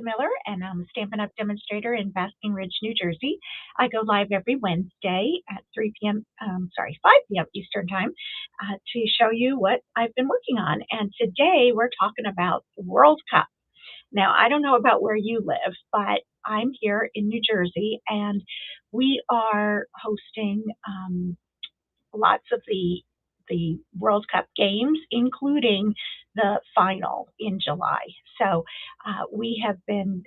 Miller, and I'm a Stampin' Up! Demonstrator in Basking Ridge, New Jersey. I go live every Wednesday at 5 p.m. Eastern Time to show you what I've been working on. And today we're talking about the World Cup. Now, I don't know about where you live, but I'm here in New Jersey, and we are hosting lots of the World Cup games, including the final in July. So we have been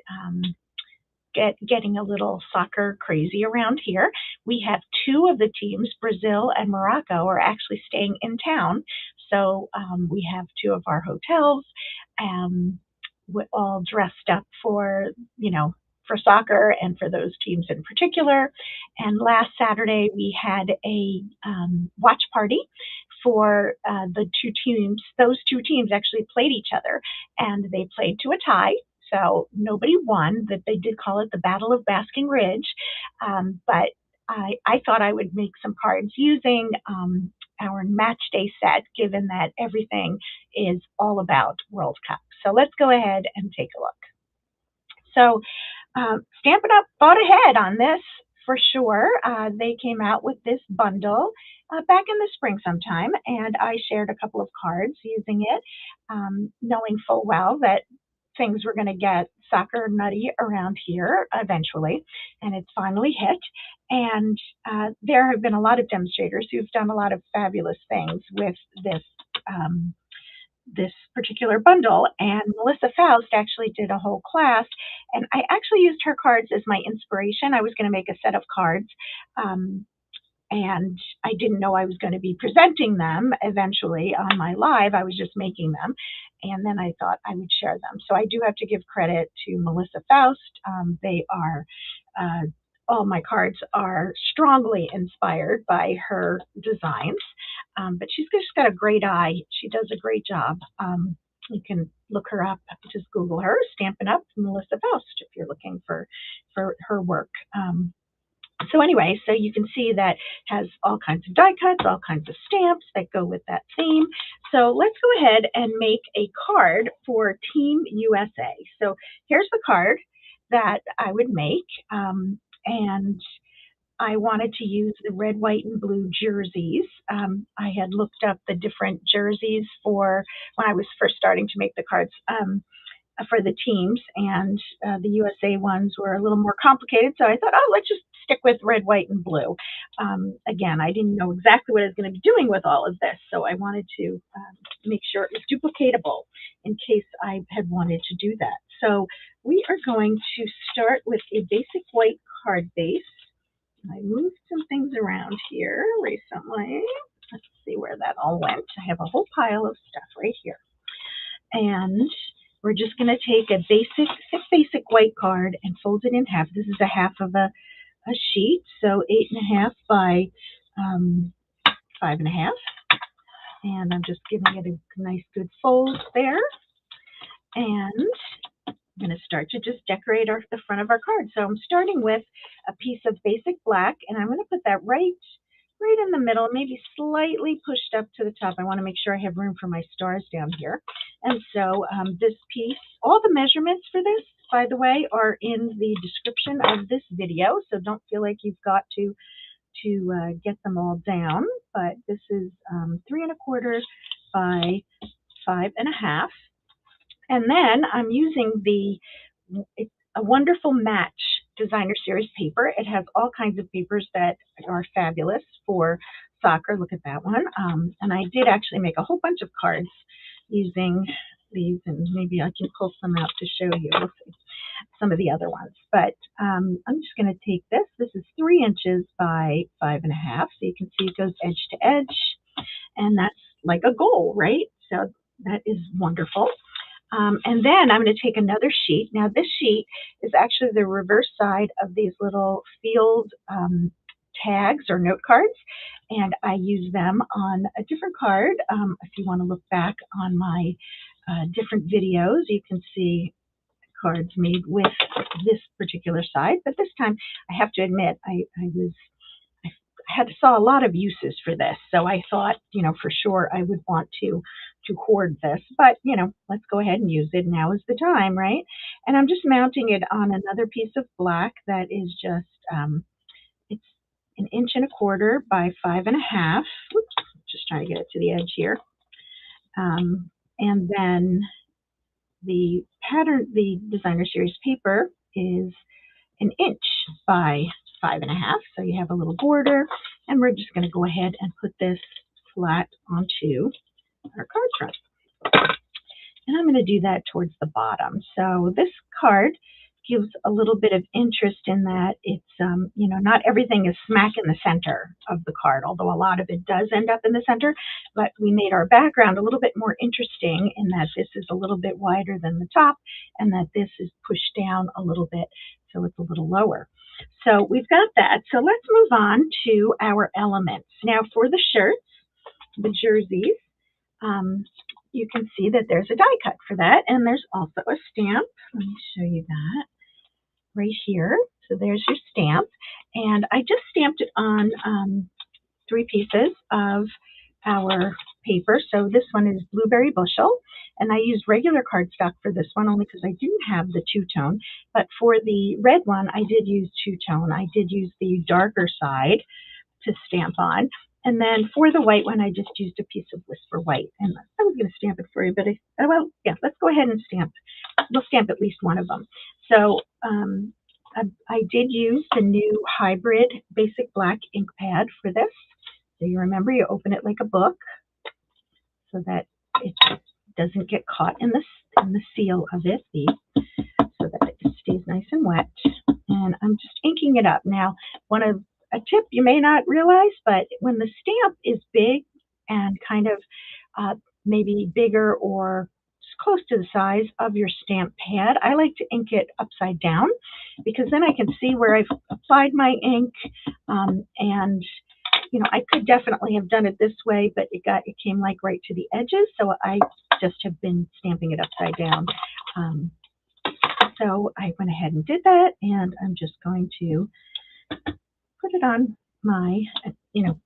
getting a little soccer crazy around here. We have two of the teams, Brazil and Morocco, are actually staying in town. So we have two of our hotels. We're all dressed up for, for soccer and for those teams in particular. And last Saturday we had a watch party for the two teams. Those two teams actually played each other, and they played to a tie. So nobody won. That they did call it the Battle of Basking Ridge, but I thought I would make some cards using our match day set, given that everything is all about World Cup. So let's go ahead and take a look. So Stampin' Up! Thought ahead on this for sure. They came out with this bundle back in the spring sometime, and I shared a couple of cards using it, knowing full well that things were going to get soccer nutty around here eventually, and it's finally hit. And there have been a lot of demonstrators who've done a lot of fabulous things with this particular bundle, and Melissa Faust actually did a whole class, and I actually used her cards as my inspiration. I was going to make a set of cards, and I didn't know I was going to be presenting them eventually on my live. I was just making them, and then I thought I would share them. So I do have to give credit to Melissa Faust. They are all my cards are strongly inspired by her designs, but she's just got a great eye. She does a great job. You can look her up, just Google her, Stampin' Up! Melissa Faust, if you're looking for her work. So anyway, so you can see that has all kinds of die cuts, all kinds of stamps that go with that theme. So let's go ahead and make a card for Team USA. So here's the card that I would make. And I wanted to use the red, white, and blue jerseys. I had looked up the different jerseys for when I was first starting to make the cards for the teams, and the USA ones were a little more complicated. So I thought, oh, let's just stick with red, white, and blue. Again, I didn't know exactly what I was going to be doing with all of this, so I wanted to make sure it was duplicatable in case I had wanted to do that. So we are going to start with a basic white card base. I moved some things around here recently. Let's see where that all went. I have a whole pile of stuff right here. And we're just going to take a basic white card and fold it in half. This is a half of a sheet, so 8.5 by 5.5. And I'm just giving it a nice good fold there. And I'm going to start to just decorate the front of our card. So I'm starting with a piece of basic black, and I'm going to put that right in the middle, maybe slightly pushed up to the top. I want to make sure I have room for my stars down here. And so this piece, all the measurements for this, by the way, are in the description of this video. So don't feel like you've got to get them all down. But this is 3.25 by 5.5. And then I'm using a Wonderful Match Designer Series paper. It has all kinds of papers that are fabulous for soccer. Look at that one. And I did actually make a whole bunch of cards using these, and maybe I can pull some out to show you. We'll see some of the other ones. But I'm just going to take this. This is 3 inches by 5.5. So you can see it goes edge to edge. And that's like a goal, right? So that is wonderful. And then I'm going to take another sheet. Now this sheet is actually the reverse side of these little field tags or note cards, and I use them on a different card. If you want to look back on my different videos, you can see cards made with this particular side. But this time, I have to admit, saw a lot of uses for this. So I thought, for sure I would want to hoard this, but let's go ahead and use it. Now is the time, right? And I'm just mounting it on another piece of black that is just, it's 1.25 inches by 5.5. Whoops, just trying to get it to the edge here. And then the designer series paper is 1 inch by 5.5. So you have a little border, and we're just going to go ahead and put this flat onto our card front. And I'm going to do that towards the bottom. So this card gives a little bit of interest in that it's, not everything is smack in the center of the card, although a lot of it does end up in the center. But we made our background a little bit more interesting in that this is a little bit wider than the top and that this is pushed down a little bit, so it's a little lower. So we've got that. So let's move on to our elements. Now for the shirts, the jerseys, you can see that there's a die cut for that, and there's also a stamp. Let me show you that right here. So there's your stamp, and I just stamped it on 3 pieces of our paper. So this one is Blueberry Bushel, and I used regular cardstock for this one only because I didn't have the two-tone. But for the red one, I did use two-tone. I did use the darker side to stamp on. And then for the white one, I just used a piece of Whisper White. And I was going to stamp it for you, but let's go ahead and stamp. We'll stamp at least one of them. So I did use the new hybrid basic black ink pad for this. So you remember, you open it like a book so that it doesn't get caught in the seal of it, so that it stays nice and wet. And I'm just inking it up. Now, a tip you may not realize, but when the stamp is big and kind of maybe bigger or close to the size of your stamp pad, I like to ink it upside down because then I can see where I've applied my ink. And I could definitely have done it this way, but it came like right to the edges, so I just have been stamping it upside down. So I went ahead and did that, and I'm just going to put it on my,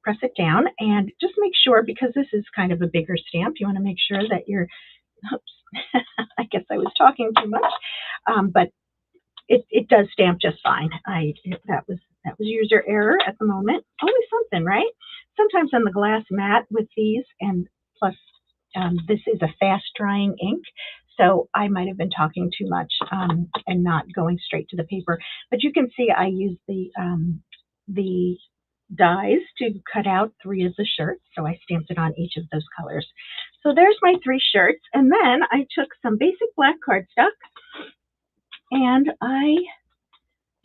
press it down, and just make sure, because this is kind of a bigger stamp, you want to make sure that oops, I guess I was talking too much, but it does stamp just fine. That was user error at the moment. Always something, right? Sometimes on the glass mat with these, and plus this is a fast drying ink, so I might have been talking too much and not going straight to the paper. But you can see I used the dies to cut out 3 of the shirts, so I stamped it on each of those colors. So there's my 3 shirts, and then I took some basic black cardstock and I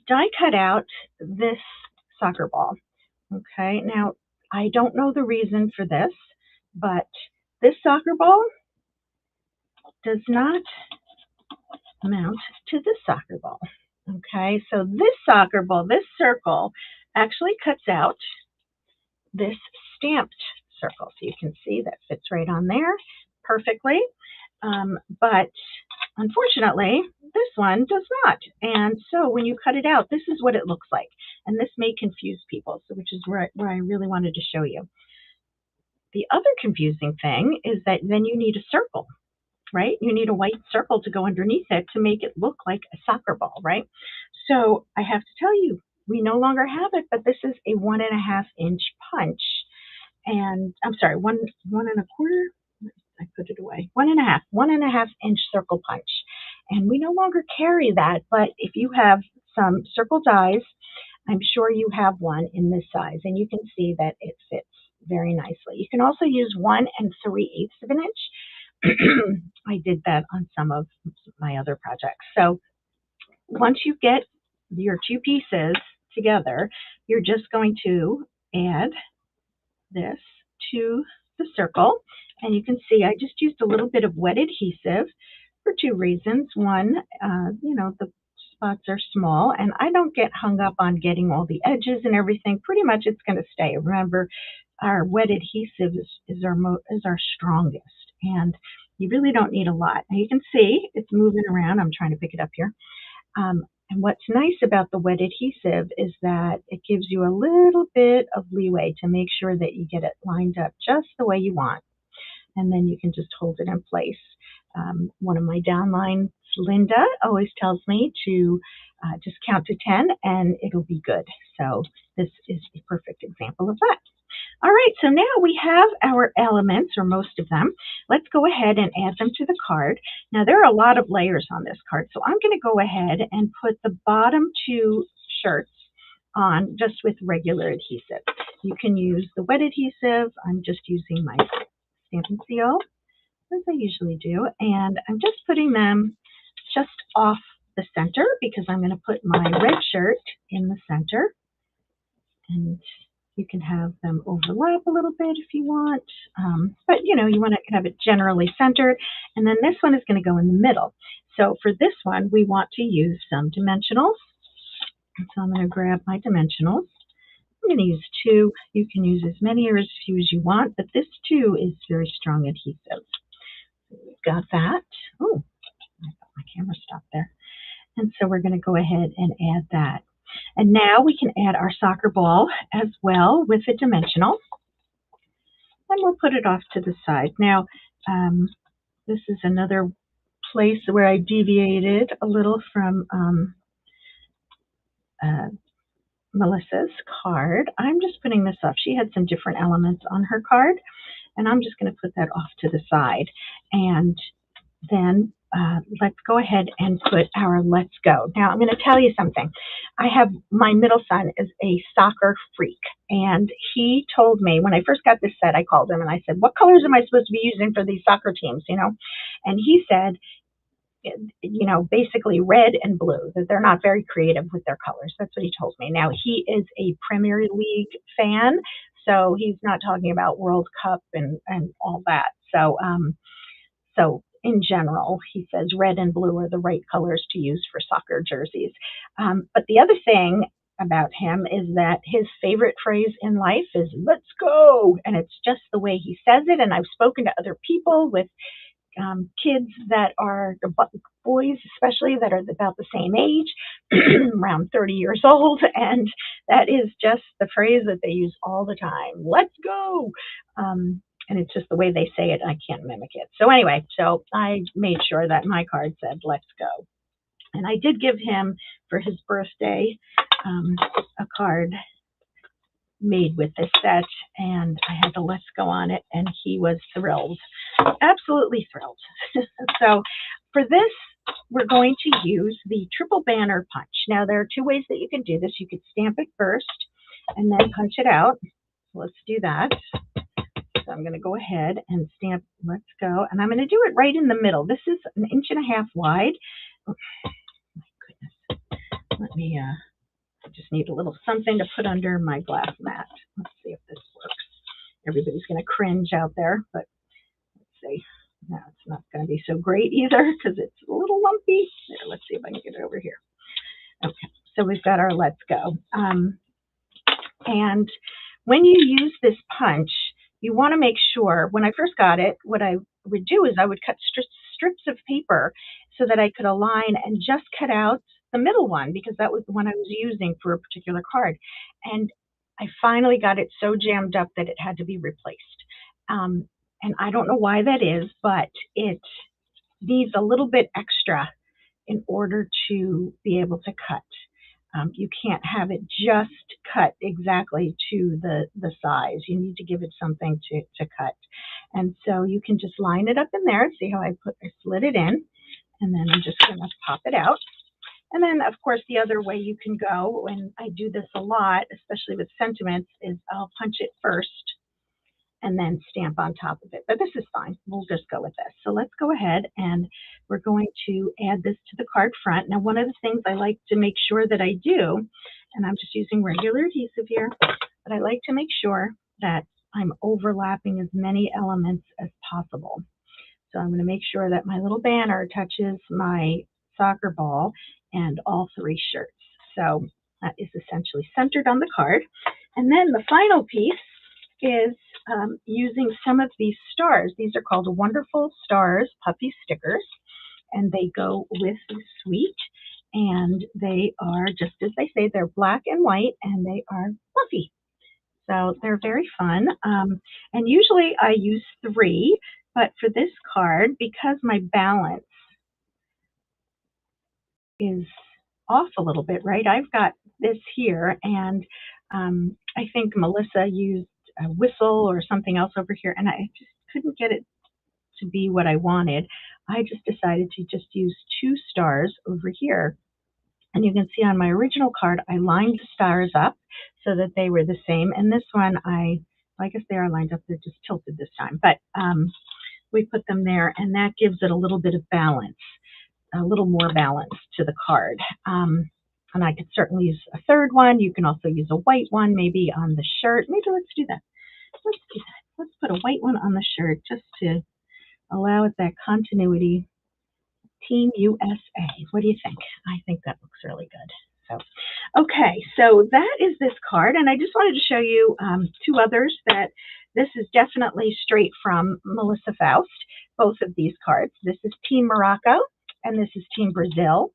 die cut out this soccer ball. Okay, now I don't know the reason for this, but this soccer ball does not mount to this soccer ball. Okay, so this soccer ball, this circle, actually cuts out this stamped circle. So you can see that fits right on there perfectly. But unfortunately, this one does not. And so when you cut it out, this is what it looks like. And this may confuse people, so which is where I really wanted to show you. The other confusing thing is that then you need a circle, right? You need a white circle to go underneath it to make it look like a soccer ball, right? So I have to tell you, we no longer have it, but this is a 1.5 inch punch. And I'm sorry, 1.25. I put it away. 1.5 inch circle punch. And we no longer carry that, but if you have some circle dies, I'm sure you have one in this size, and you can see that it fits very nicely. You can also use 1 3/8 of an inch. I did that on some of my other projects. So once you get your 2 pieces together, you're just going to add this to the circle. And you can see I just used a little bit of wet adhesive for 2 reasons. One, the spots are small, and I don't get hung up on getting all the edges and everything. Pretty much it's going to stay. Remember, our wet adhesive is our strongest, and you really don't need a lot. Now you can see it's moving around. I'm trying to pick it up here. And And what's nice about the wet adhesive is that it gives you a little bit of leeway to make sure that you get it lined up just the way you want. And then you can just hold it in place. One of my downlines, Linda, always tells me to just count to 10 and it'll be good. So this is a perfect example of that. All right, so now we have our elements, or most of them. Let's go ahead and add them to the card. Now, there are a lot of layers on this card, so I'm going to go ahead and put the bottom two shirts on just with regular adhesive. You can use the wet adhesive. I'm just using my Stamp and Seal, as I usually do, and I'm just putting them just off the center because I'm going to put my red shirt in the center, and you can have them overlap a little bit if you want, but you want to have it generally centered, and then this one is going to go in the middle. So for this one, we want to use some dimensionals, so I'm going to grab my dimensionals. I'm going to use 2. You can use as many or as few as you want, but this 2 is very strong adhesive. We've got that. Oh, I thought my camera stopped there. And so we're going to go ahead and add that. And now we can add our soccer ball as well with a dimensional. And we'll put it off to the side. Now, this is another place where I deviated a little from Melissa's card. I'm just putting this off. She had some different elements on her card, and I'm just going to put that off to the side. And then let's go ahead and put our let's go. Now, I'm going to tell you something. I have my middle son is a soccer freak, and he told me when I first got this set, I called him and I said, what colors am I supposed to be using for these soccer teams, And he said, basically red and blue, that they're not very creative with their colors. That's what he told me. Now, he is a Premier League fan, so he's not talking about World Cup and all that. So in general, he says red and blue are the right colors to use for soccer jerseys. But the other thing about him is that his favorite phrase in life is let's go. And it's just the way he says it. And I've spoken to other people with kids that are boys, especially that are about the same age, around 30 years old. And that is just the phrase that they use all the time. Let's go. And it's just the way they say it. I can't mimic it. So anyway, so I made sure that my card said, let's go. And I did give him for his birthday a card made with this set, and I had the let's go on it, and he was thrilled, absolutely thrilled. So for this, we're going to use the triple banner punch. Now, there are 2 ways that you can do this. You could stamp it first and then punch it out. Let's do that. So I'm going to go ahead and stamp let's go, and I'm going to do it right in the middle. This is 1.5 inches wide. Oh, my goodness. Let me, I just need a little something to put under my glass mat. Let's see if this works. Everybody's going to cringe out there, but let's see. No, it's not going to be so great either because it's a little lumpy. Here, let's see if I can get it over here. Okay, so we've got our let's go. And when you use this punch, you want to make sure, when I first got it, what I would do is I would cut strips of paper so that I could align and just cut out the middle one because that was the one I was using for a particular card. And I finally got it so jammed up that it had to be replaced. And I don't know why that is, but it needs a little bit extra in order to be able to cut. You can't have it just cut exactly to the size. You need to give it something to cut. And so you can just line it up in there. See how I slid it in, and then I'm just going to pop it out. And then, of course, the other way you can go, and I do this a lot, especially with sentiments, is I'll punch it first and then stamp on top of it. But this is fine. We'll just go with this. So let's go ahead and we're going to add this to the card front. Now, one of the things I like to make sure that I do, and I'm just using regular adhesive here, but I like to make sure that I'm overlapping as many elements as possible. So I'm going to make sure that my little banner touches my soccer ball and all 3 shirts. So that is essentially centered on the card. And then the final piece is using some of these stars. These are called Wonderful Stars Puffy Stickers, and they go with the suite. and they are just as they say, they're black and white, and they are fluffy. So they're very fun. And usually I use three, but for this card, because my balance is off a little bit, right? I've got this here, and I think Melissa used a whistle or something else over here, and I just couldn't get it to be what I wanted. I just decided to just use two stars over here. And you can see on my original card, I lined the stars up so that they were the same. And this one, I guess they are lined up. They're just tilted this time. But we put them there, and that gives it a little bit of balance, a little more balance to the card. And I could certainly use a third one. You can also use a white one, maybe on the shirt. Maybe let's do that. Let's do that. Let's put a white one on the shirt just to allow it that continuity. Team USA. What do you think? I think that looks really good. Okay, so that is this card, and I just wanted to show you two others that this is definitely straight from Melissa Faust, both of these cards. This is Team Morocco, and this is Team Brazil.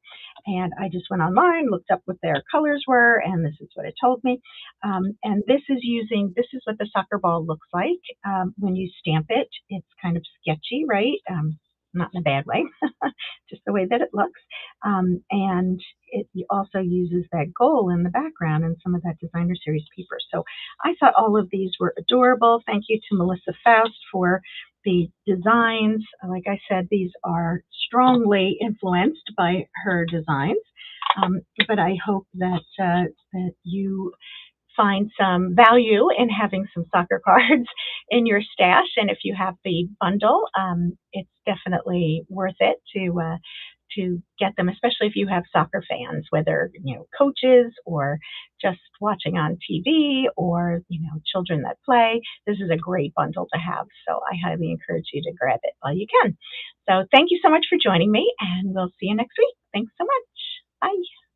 And I just went online, looked up what their colors were, and this is what it told me. And this is what the soccer ball looks like when you stamp it. It's kind of sketchy, right? Not in a bad way, just the way that it looks. And it also uses that goal in the background and some of that designer series paper. So I thought all of these were adorable. Thank you to Melissa Faust for the designs. Like I said, these are strongly influenced by her designs. But I hope that you find some value in having some soccer cards in your stash. And if you have the bundle, it's definitely worth it to get them, especially if you have soccer fans, whether coaches or just watching on TV or children that play. This is a great bundle to have. So I highly encourage you to grab it while you can. So thank you so much for joining me, and we'll see you next week. Thanks so much. Bye.